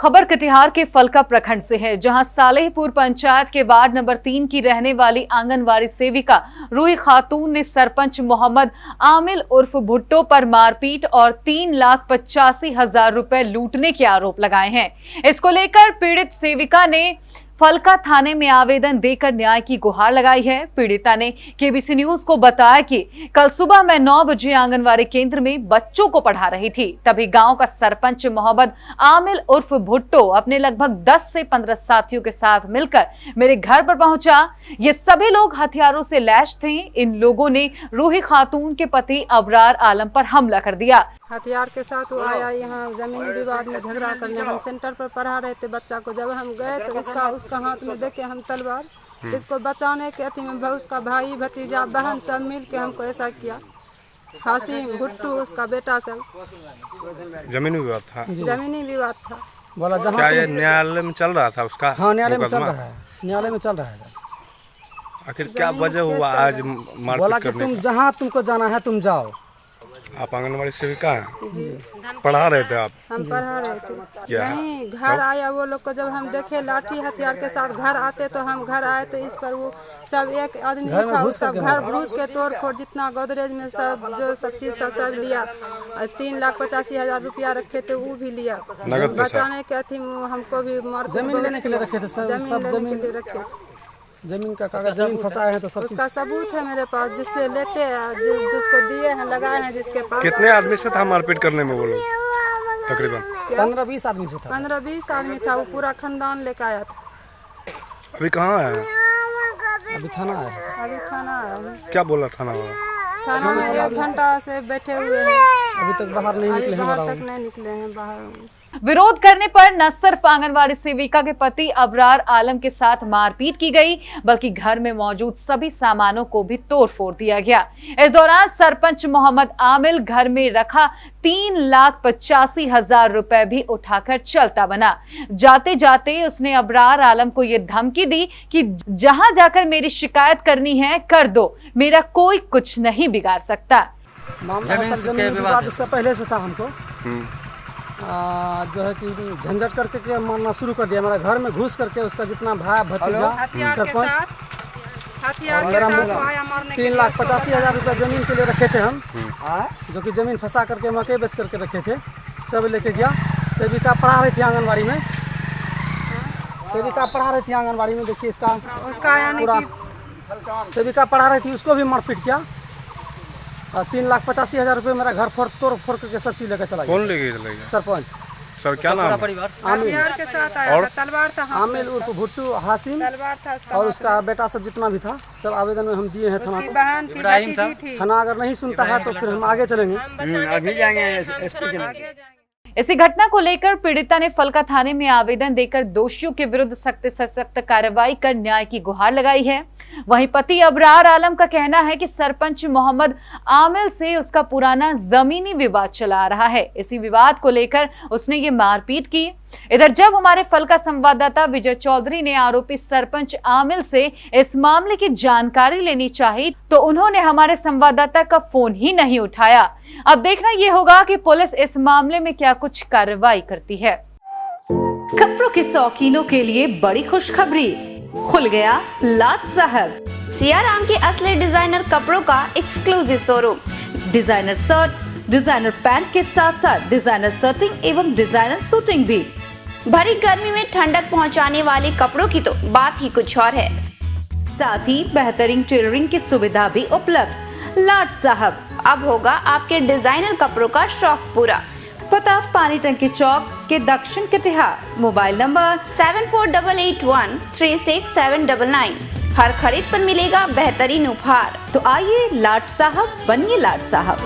खबर कटिहार के फलका प्रखंड से है, जहां सालेहपुर पंचायत के वार्ड नंबर 3 की रहने वाली आंगनवाड़ी सेविका रूही खातून ने सरपंच मोहम्मद आमिल उर्फ भुट्टो पर मारपीट और 3,85,000 रुपए लूटने के आरोप लगाए हैं। इसको लेकर पीड़ित सेविका ने फलका थाने में आवेदन देकर न्याय की गुहार लगाई है। पीड़िता ने केबीसी न्यूज को बताया कि कल सुबह मैं 9 बजे आंगनवाड़ी केंद्र में बच्चों को पढ़ा रही थी, तभी गांव का सरपंच मोहम्मद आमिल उर्फ भुट्टो अपने लगभग 10 से 15 साथियों के साथ मिलकर मेरे घर पर पहुंचा। ये सभी लोग हथियारों से लैस थे। इन लोगों ने रूही खातून के पति अबरार आलम पर हमला कर दिया। हथियार के साथ वो आया, यहाँ जमीनी विवाद में झगड़ा करने। हम सेंटर पर पढ़ा रहे थे बच्चा को, जब हम गए तो उसका हाथ में देखे हम तलवार, इसको बचाने के अथी में उसका भाई भतीजा बहन सब मिल के हमको ऐसा किया। फांसी भुट्टू उसका बेटा सब। जमीनी विवाद था। जमीनी विवाद था। बोला जहाँ क्या ये न्यायालय में चल रहा था उसका? हाँ, न्यायालय में चल रहा है, न्यायालय में चल रहा है। आखिर क्या वजह हुआ आज मारपीट बोला कि तुम जहाँ तुमको जाना है तुम जाओ। आप आंगनवाड़ी सेविका हैं? पढ़ा रहे थे आप? हम पढ़ा रहे थे। नहीं, घर आया वो लोग को, जब हम देखे लाठी हथियार के साथ घर आते तो हम घर आए तो इस पर वो सब एक आदमी था, सब घर घुस के तोड़ फोड़ जितना गोदरेज में सब जो सब चीज था सब लिया। 3,85,000 रुपया रखे थे वो भी लिया। बचाने के अथी हमको भी मार जमीन लेने के लिए रखे थे, सब जमीन के लिए रखे थे। जमीन का कागज जमीन फंसाए हैं तो सब उसका सबूत है मेरे पास, जिससे लेते हैं, जिसको दिए हैं लगाए हैं जिसके पास। कितने आदमी से था मारपीट करने में वो लोग? तकरीबन 15-20 आदमी से था। 15-20 आदमी था, वो पूरा खानदान लेकर आया था। अभी कहाँ है? अभी थाना है। अभी थाना है। क्या बोला थाना वाला? थाना में 1 घंटा से बैठे हुए हैं, अभी तक बाहर नहीं निकले हैं। बाहर तक नहीं निकले हैं बाहर। विरोध करने पर न सिर्फ आंगनवाड़ी सेविका के पति अबरार आलम के साथ मारपीट की गई, बल्कि घर में मौजूद सभी सामानों को भी तोड़फोड़ दिया गया। इस दौरान सरपंच मोहम्मद आमिल घर में रखा 3,85,000 रुपए भी उठाकर चलता बना। जाते जाते उसने अबरार आलम को यह धमकी दी कि जहां जाकर मेरी शिकायत करनी है कर दो, मेरा कोई कुछ नहीं बिगाड़ सकता। मामला जमीन विवाद उससे पहले से था। हमको जो है कि झंझट करके मारना शुरू कर दिया। मेरा घर में घुस करके उसका जितना भाई भतीजा सरपंच 3,85,000 रुपये जमीन के लिए रखे थे हम, जो कि जमीन फंसा करके मकई बेच करके रखे थे, सब लेके गया। सेविका पढ़ा रही थी आंगनबाड़ी में, सेविका पढ़ा रही थी आंगनबाड़ी में। देखिए इसका पूरा सेविका पढ़ा रही थी, उसको भी मारपीट किया। 3,85,000 रुपये मेरा घर तोड़ फोड़ करके सब चीज लेकर चला गया। कौन लेके चला गया? सरपंच। सर क्या नाम? आमिल के साथ आया था, तलवार था। आमिल उर्फ भुट्टू हासिम तलवार था और उसका बेटा सब जितना भी था सब आवेदन में हम दिए हैं थाना को। बहन थी। थाना अगर नहीं सुनता है तो फिर हम आगे चलेंगे। अभी जाएंगे एसपी के। इसी घटना को लेकर पीड़िता ने फलका थाने में आवेदन देकर दोषियों के विरुद्ध सख्त से सख्त कार्रवाई कर न्याय की गुहार लगाई है। वहीं पति अबरार आलम का कहना है कि सरपंच मोहम्मद आमिल से उसका पुराना जमीनी विवाद चला आ रहा है। इसी विवाद को लेकर उसने ये मारपीट की। इधर जब हमारे फलका संवाददाता विजय चौधरी ने आरोपी सरपंच आमिल से इस मामले की जानकारी लेनी चाहिए तो उन्होंने हमारे संवाददाता का फोन ही नहीं उठाया। अब देखना ये होगा कि पुलिस इस मामले में क्या कुछ कार्रवाई करती है। कपड़ों के शौकीनों के लिए बड़ी खुशखबरी, खुल गया लाट साहब। सियाराम के असली डिजाइनर कपड़ों का exclusive showroom. Designer shirt, designer pant के साथ साथ डिजाइनर शर्टिंग एवं डिजाइनर सूटिंग भी। भरी गर्मी में ठंडक पहुंचाने वाले कपड़ों की तो बात ही कुछ और है। साथ ही बेहतरीन टेलरिंग की सुविधा भी उपलब्ध। लाट साहब अब होगा आपके डिजाइनर कपड़ों का शौक पूरा। पता पानी टंकी चौक के दक्षिण कटिहार। Mobile number 7488136799। हर खरीद पर मिलेगा बेहतरीन उपहार। तो आइए लाट साहब बनिए लाट साहब।